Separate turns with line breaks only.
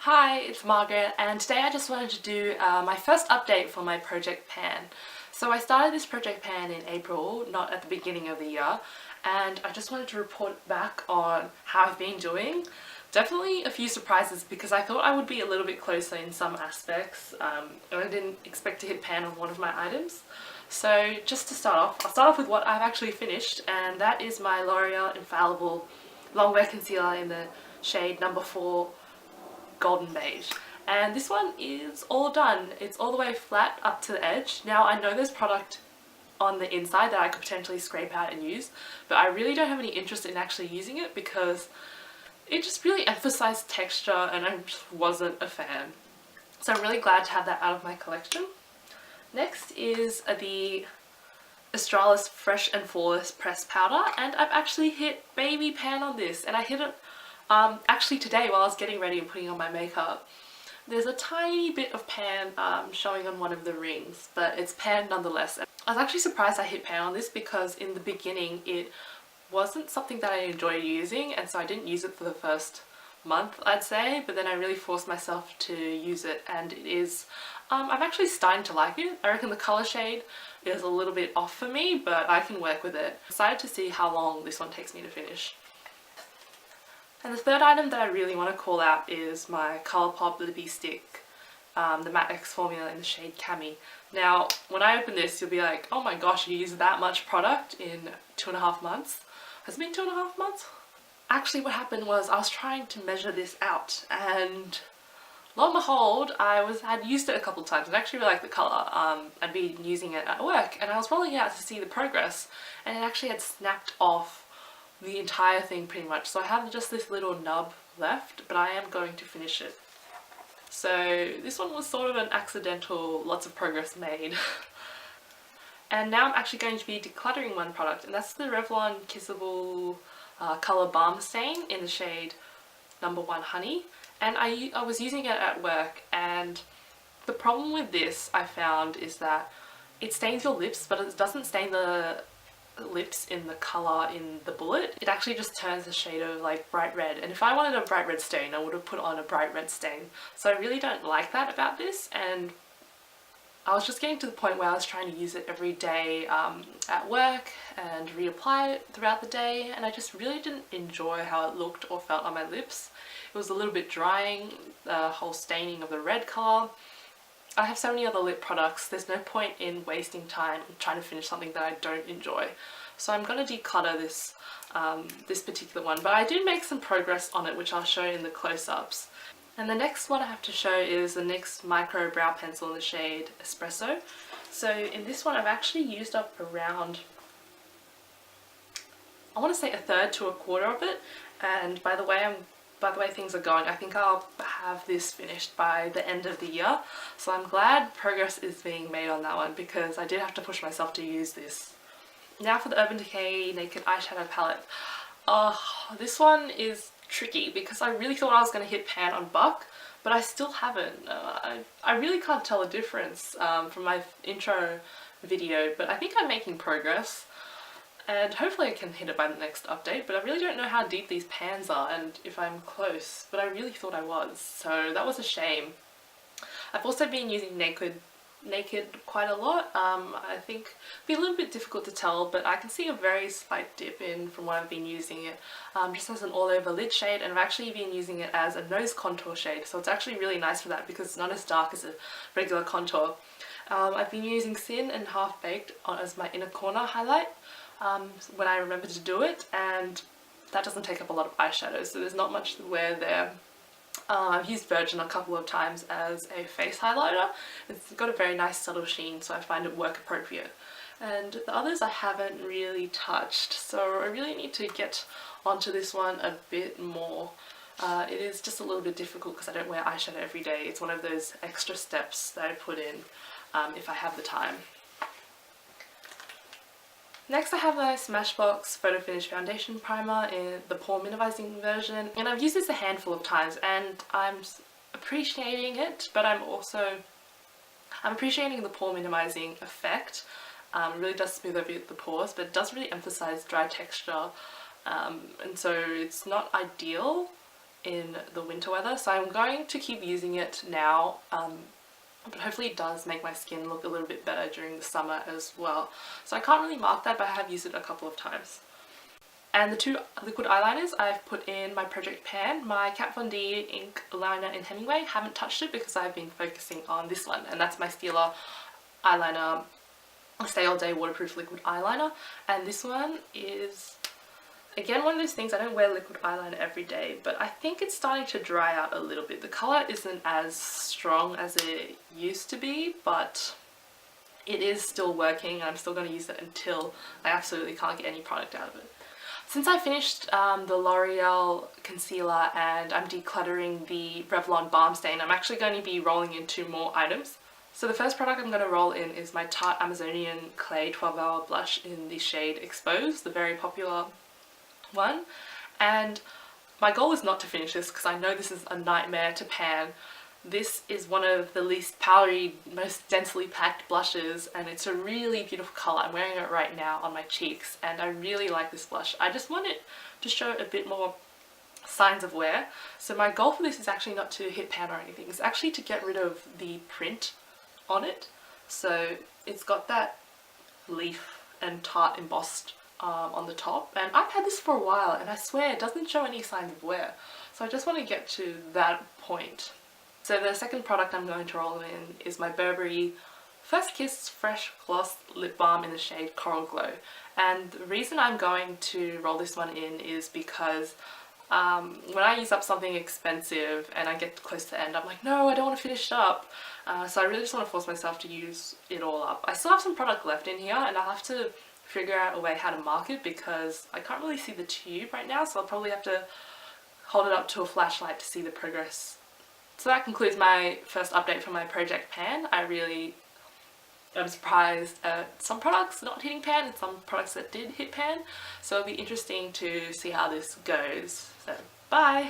Hi, it's Margaret, and today I just wanted to do my first update for my project pan. So I started this project pan in April, not at the beginning of the year, and I just wanted to report back on how I've been doing. Definitely a few surprises because I thought I would be a little bit closer in some aspects, and I didn't expect to hit pan on one of my items. So just to start off, I'll start off with what I've actually finished, and that is my L'Oreal Infallible Longwear Concealer in the shade number 4 Golden Beige. And this one is all done. It's all the way flat up to the edge. Now I know there's product on the inside that I could potentially scrape out and use, but I really don't have any interest in actually using it because it just really emphasized texture and I just wasn't a fan. So I'm really glad to have that out of my collection. Next is the Australis Fresh and Flawless Pressed Powder, and I've actually hit baby pan on this, and I hit it actually today while I was getting ready and putting on my makeup. There's a tiny bit of pan showing on one of the rings, but it's pan nonetheless. I was actually surprised I hit pan on this because in the beginning it wasn't something that I enjoyed using, and so I didn't use it for the first month, I'd say, but then I really forced myself to use it, and it is, I'm actually starting to like it. I reckon the colour shade is a little bit off for me, but I can work with it. I'm excited to see how long this one takes me to finish. And the third item that I really want to call out is my ColourPop Lippie stick, the Matte X formula in the shade Cami. Now, when I open this, you'll be like, oh my gosh, you used that much product in 2.5 months? Has it been 2.5 months? Actually, what happened was I was trying to measure this out, and lo and behold, I'd used it a couple of times. I actually really like the colour. I'd been using it at work, and I was rolling it out to see the progress, and it actually had snapped off the entire thing pretty much. So I have just this little nub left, but I am going to finish it. So this one was sort of an accidental, lots of progress made. And now I'm actually going to be decluttering one product, and that's the Revlon Kissable Colour Balm Stain in the shade number 1 Honey. And I was using it at work, and the problem with this I found is that it stains your lips, but it doesn't stain the lips in the colour in the bullet. It actually just turns the shade of like bright red, and if I wanted a bright red stain I would have put on a bright red stain. So I really don't like that about this, and I was just getting to the point where I was trying to use it every day at work and reapply it throughout the day, and I just really didn't enjoy how it looked or felt on my lips. It was a little bit drying, the whole staining of the red colour. I have so many other lip products, there's no point in wasting time trying to finish something that I don't enjoy. So I'm going to declutter this, this particular one, but I did make some progress on it, which I'll show you in the close-ups. And the next one I have to show is the NYX Micro Brow Pencil in the shade Espresso. So in this one I've actually used up around, I want to say 1/3 to 1/4 of it, and by the way things are going, I think I'll have this finished by the end of the year. So I'm glad progress is being made on that one because I did have to push myself to use this. Now for the Urban Decay Naked Eyeshadow Palette. This one is tricky because I really thought I was going to hit pan on Buck, but I still haven't. I really can't tell the difference from my intro video, but I think I'm making progress. And hopefully I can hit it by the next update, but I really don't know how deep these pans are and if I'm close, but I really thought I was, so that was a shame. I've also been using Naked quite a lot. I think it'd be a little bit difficult to tell, but I can see a very slight dip in from what I've been using it, just as an all over lid shade, and I've actually been using it as a nose contour shade, so it's actually really nice for that because it's not as dark as a regular contour. I've been using Sin and Half Baked as my inner corner highlight when I remember to do it, and that doesn't take up a lot of eyeshadow, so there's not much to wear there. I've used Virgin a couple of times as a face highlighter. It's got a very nice subtle sheen, so I find it work appropriate. And the others I haven't really touched, so I really need to get onto this one a bit more. It is just a little bit difficult because I don't wear eyeshadow every day. It's one of those extra steps that I put in if I have the time. Next I have my Smashbox Photo Finish Foundation Primer in the Pore Minimizing version, and I've used this a handful of times and I'm appreciating it, but I'm appreciating the pore minimizing effect. It really does smooth over the pores, but it does really emphasize dry texture, and so it's not ideal in the winter weather, so I'm going to keep using it now, but hopefully it does make my skin look a little bit better during the summer as well. So I can't really mark that, but I have used it a couple of times. And the two liquid eyeliners, I've put in my Project Pan, my Kat Von D ink liner in Hemingway. Haven't touched it because I've been focusing on this one, and that's my Stila eyeliner, Stay All Day waterproof liquid eyeliner. And this one is, again, one of those things, I don't wear liquid eyeliner every day, but I think it's starting to dry out a little bit. The colour isn't as strong as it used to be, but it is still working, and I'm still going to use it until I absolutely can't get any product out of it. Since I finished the L'Oreal concealer and I'm decluttering the Revlon Balm Stain, I'm actually going to be rolling in 2 more items. So the first product I'm going to roll in is my Tarte Amazonian Clay 12-Hour Blush in the shade Exposed, the very popular one. And my goal is not to finish this because I know this is a nightmare to pan. This is one of the least powdery, most densely packed blushes, and it's a really beautiful colour. I'm wearing it right now on my cheeks, and I really like this blush. I just want it to show a bit more signs of wear. So my goal for this is actually not to hit pan or anything. It's actually to get rid of the print on it. So it's got that leaf and Tarte embossed on the top, and I've had this for a while and I swear it doesn't show any signs of wear. So I just want to get to that point. So the second product I'm going to roll in is my Burberry First Kiss Fresh Gloss Lip Balm in the shade Coral Glow. And the reason I'm going to roll this one in is because when I use up something expensive and I get close to the end, I'm like, no, I don't want to finish it up. So I really just want to force myself to use it all up. I still have some product left in here, and I'll have to figure out a way how to mark it because I can't really see the tube right now, so I'll probably have to hold it up to a flashlight to see the progress. So that concludes my first update for my Project Pan. I really am surprised at some products not hitting pan and some products that did hit pan. So it'll be interesting to see how this goes. So bye!